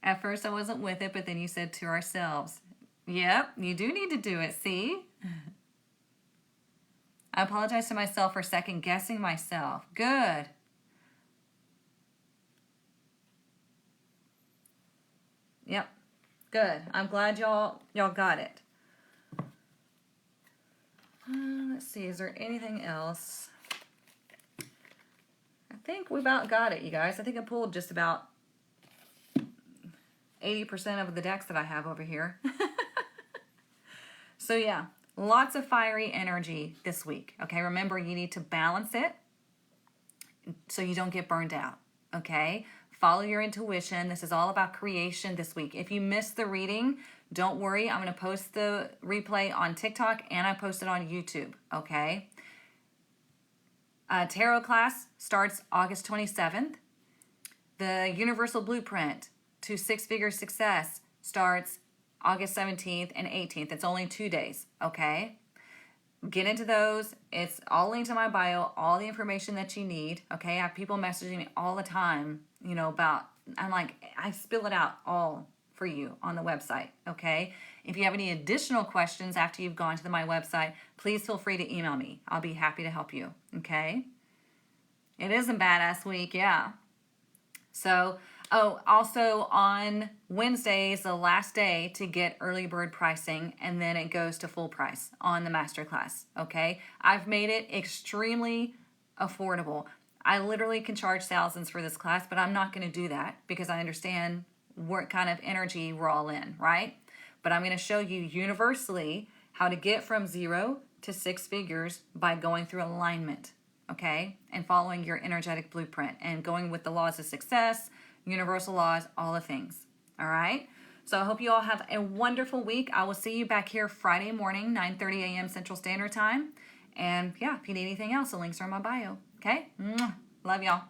At first I wasn't with it, but then you said to ourselves. Yep, you do need to do it, see? I apologize to myself for second guessing myself. Good. Yep, good. I'm glad y'all got it. Let's see, is there anything else? I think we about got it, you guys. I think I pulled just about 80% of the decks that I have over here. So yeah, lots of fiery energy this week. Okay, remember you need to balance it so you don't get burned out. Okay, follow your intuition. This is all about creation this week. If you missed the reading, don't worry. I'm going to post the replay on TikTok and I post it on YouTube. Okay. Tarot class starts August 27th. The Universal Blueprint to Six-Figure Success starts August 17th and 18th. It's only 2 days. Okay. Get into those. It's all linked in my bio, all the information that you need. Okay. I have people messaging me all the time, I spill it out all for you on the website. Okay. If you have any additional questions after you've gone to my website, please feel free to email me. I'll be happy to help you. Okay. It is a badass week. Yeah. So Oh, also on Wednesday is the last day to get early bird pricing, and then it goes to full price on the masterclass. Okay, I've made it extremely affordable. I literally can charge thousands for this class, but I'm not going to do that because I understand what kind of energy we're all in, right? But I'm going to show you universally how to get from 0 to 6 figures by going through alignment, okay? And following your energetic blueprint and going with the laws of success, universal laws, all the things, all right? So I hope you all have a wonderful week. I will see you back here Friday morning, 9:30 a.m. Central Standard Time. And yeah, if you need anything else, the links are in my bio, okay? Mwah. Love y'all.